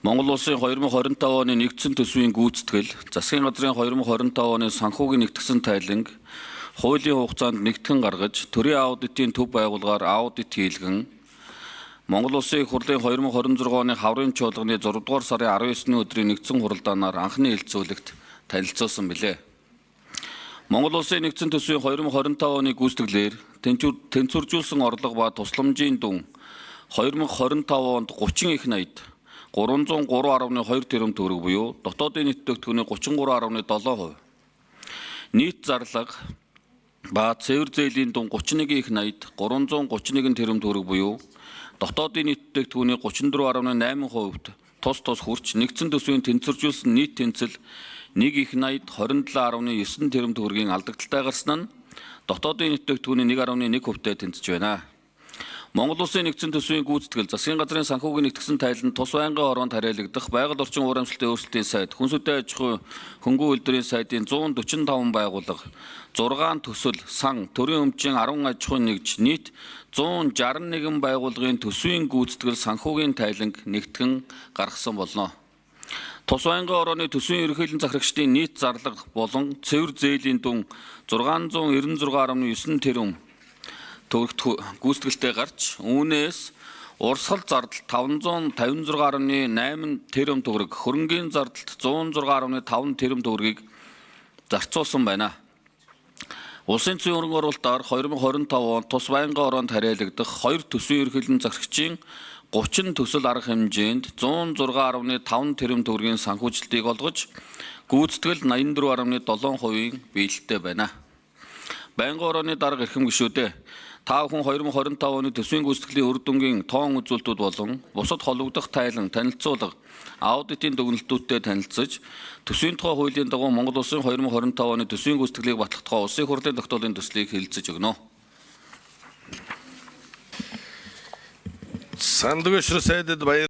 Монгол Улсын 2025 оны нэгдсэн төсвийн гүйцэтгэл, засгийн газрын 2025 оны санхүүгийн нэгтгэсэн тайланг, хуулийн хугацаанд нэгтгэн гаргаж, төрийн аудитын төв байгууллагаар аудит хийлгэн, Монгол Улсын их хурлын 2026 оны хаврын чуулганы 6 дугаар сарын 19-ны өдрийн нэгдсэн хуралдаанаар анхны хэлэлцүүлэгт танилцуулсан билээ. Монгол Улсын нэгдсэн төсвийн 2025 оны гүйцэтгэлээр тэнцвэржүүлсэн орлого ба тусламжийн дүн 2025 онд 30 их найд 303.2 тэрбум төгрөг буюу дотоодын нийт бүтээгдэхүүний 33.7%. Нийт зарлага ба цэвэр зээлийн дүн 31 их найд 331 тэрбум төгрөг буюу дотоодын нийт бүтээгдэхүүний 34.8%-д тус хүрч нэгдсэн төсвийн тэнцвэржүүлсэн нийт тэнцэл 1 их найд 27.9 тэрбум төгрөгийн алдагдaltaй гарсан нь дотоодын нийт бүтээгдэхүүний 1.1%-тэй тэнцэж байна. Монгол Улсын нэгдсэн төсвийн гүйцэтгэл, засгийн газрын санхүүгийн нэгтгэсэн тайланд тус байнгын ороонд хариалагдах байгаль орчин уур амьсгалын өөрчлөлтийн сайд, хүнсүдэ аж ахуй хөнгөн үйлдвэрийн сайдын 145 байгууллага, 6 төсөл, сан, төрийн өмчийн 10 аж ахуйн нэгж, нийт 161 байгууллагын төсвийн гүйцэтгэл санхүүгийн тайланг нэгтгэн гаргасан болно. Тус байнгын орооны төсвийн ерөнхийлөн захирагчдын нийт зарлага болон цэвэр зээлийн дүн 696.9 тэрбум төгрөгт гүйцэтгэлтэй гарч, үүнээс урсгал зардал 556.8 тэрбум төгрөг, хөрөнгийн зардалт 106.5 тэрбум төгрөгийг зарцуулсан байна. Улсын цэвэр хөрөнгө оруулалтаар 2025 онд тус байнгын ороонд хариалагдах 2 төсвийн ерөнхийлөн захирагчийн 30 төсөл арга хэмжээнд 106.5 тэрбум төгрөгийн санхүүжилтийг олгож, гүйцэтгэл 84.7%-ийн биелэлтэй байна. Байнгын орооны дарга эрхэм гишүүдээ та бүхэн 2025 оны төсвийн гүйцэтгэлийн үр дүнгийн тоон үзүүлэлтүүд болон бусад холбогдох тайлан, танилцуулга, аудитын дүгнэлтүүдтэй танилцж, төсвийн тухай хуулийн дагуу Монгол Улсын 2025 оны төсвийн гүйцэтгэлийг батлах тухай Улсын их хурлын тогтоолын төслийг хэлэлцэж өгнө. Сандугаш сайдад баяр